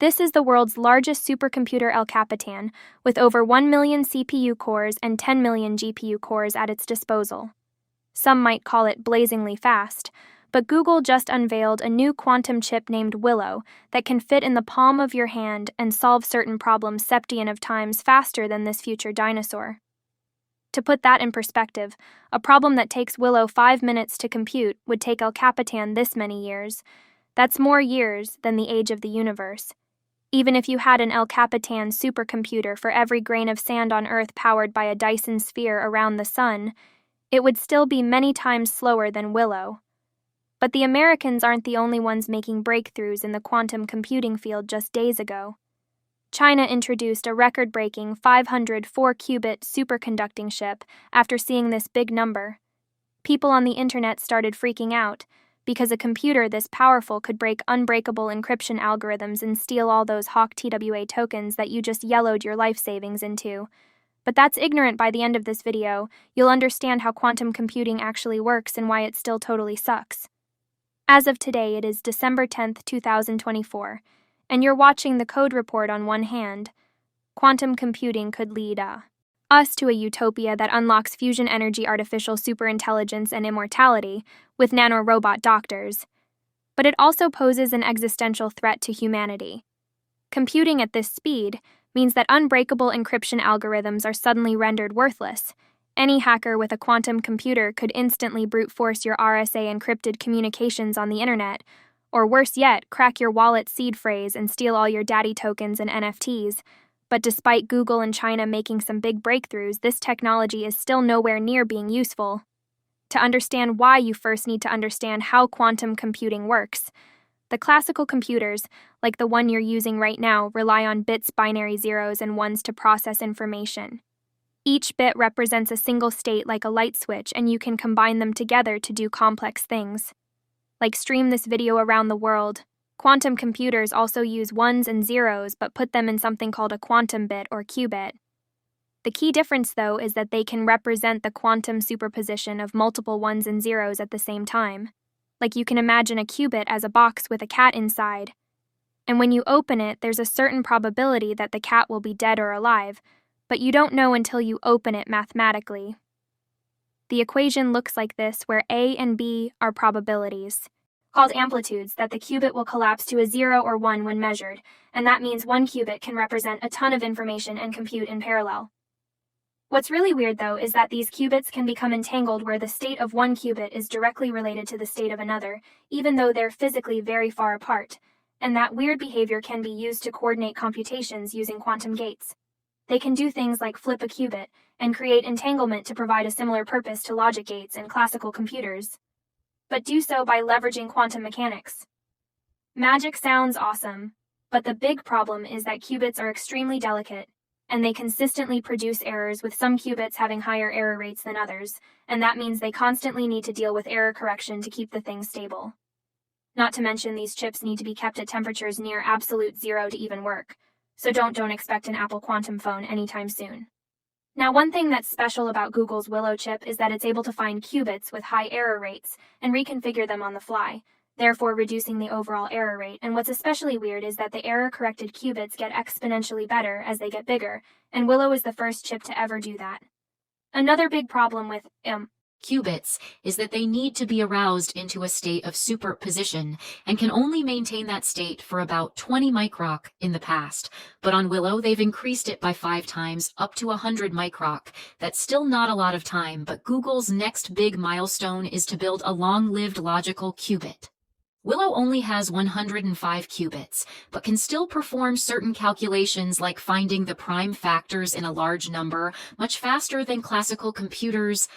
This is the world's largest supercomputer El Capitan, with over 1 million CPU cores and 10 million GPU cores at its disposal. Some might call it blazingly fast, but Google just unveiled a new quantum chip named Willow that can fit in the palm of your hand and solve certain problems septillion of times faster than this future dinosaur. To put that in perspective, a problem that takes Willow 5 minutes to compute would take El Capitan this many years. That's more years than the age of the universe. Even if you had an El Capitan supercomputer for every grain of sand on Earth powered by a Dyson sphere around the sun, it would still be many times slower than Willow. But the Americans aren't the only ones making breakthroughs in the quantum computing field just days ago. China introduced a record-breaking 504-qubit superconducting chip after seeing this big number. People on the internet started freaking out, because a computer this powerful could break unbreakable encryption algorithms and steal all those Hawk TWA tokens that you just yellowed your life savings into. But that's ignorant. By the end of this video, you'll understand how quantum computing actually works and why it still totally sucks. As of today, it is December 10th, 2024, and you're watching the code report on one hand. Quantum computing could lead us to a utopia that unlocks fusion energy, artificial superintelligence, and immortality with nanorobot doctors. But it also poses an existential threat to humanity. Computing at this speed means that unbreakable encryption algorithms are suddenly rendered worthless. Any hacker with a quantum computer could instantly brute force your RSA encrypted communications on the internet, or worse yet, crack your wallet's seed phrase and steal all your daddy tokens and NFTs. But despite Google and China making some big breakthroughs, this technology is still nowhere near being useful. To understand why, you first need to understand how quantum computing works. The classical computers, like the one you're using right now, rely on bits, binary zeros and ones to process information. Each bit represents a single state like a light switch, and you can combine them together to do complex things, like stream this video around the world. Quantum computers also use ones and zeros but put them in something called a quantum bit or qubit. The key difference, though, is that they can represent the quantum superposition of multiple ones and zeros at the same time. Like, you can imagine a qubit as a box with a cat inside. And when you open it, there's a certain probability that the cat will be dead or alive, but you don't know until you open it mathematically. The equation looks like this, where A and B are probabilities, called amplitudes, that the qubit will collapse to a 0 or 1 when measured, and that means one qubit can represent a ton of information and compute in parallel. What's really weird, though, is that these qubits can become entangled where the state of one qubit is directly related to the state of another, even though they're physically very far apart, and that weird behavior can be used to coordinate computations using quantum gates. They can do things like flip a qubit and create entanglement to provide a similar purpose to logic gates in classical computers, but do so by leveraging quantum mechanics. Magic sounds awesome, but the big problem is that qubits are extremely delicate, and they consistently produce errors, with some qubits having higher error rates than others, and that means they constantly need to deal with error correction to keep the thing stable. Not to mention, these chips need to be kept at temperatures near absolute zero to even work, so don't expect an Apple quantum phone anytime soon. Now, one thing that's special about Google's Willow chip is that it's able to find qubits with high error rates and reconfigure them on the fly, therefore reducing the overall error rate. And what's especially weird is that the error-corrected qubits get exponentially better as they get bigger, and Willow is the first chip to ever do that. Another big problem with qubits is that they need to be aroused into a state of superposition and can only maintain that state for about 20 microc in the past. But on Willow, they've increased it by 5 times, up to 100 microc. That's still not a lot of time, but Google's next big milestone is to build a long-lived logical qubit. Willow only has 105 qubits, but can still perform certain calculations like finding the prime factors in a large number much faster than classical computers.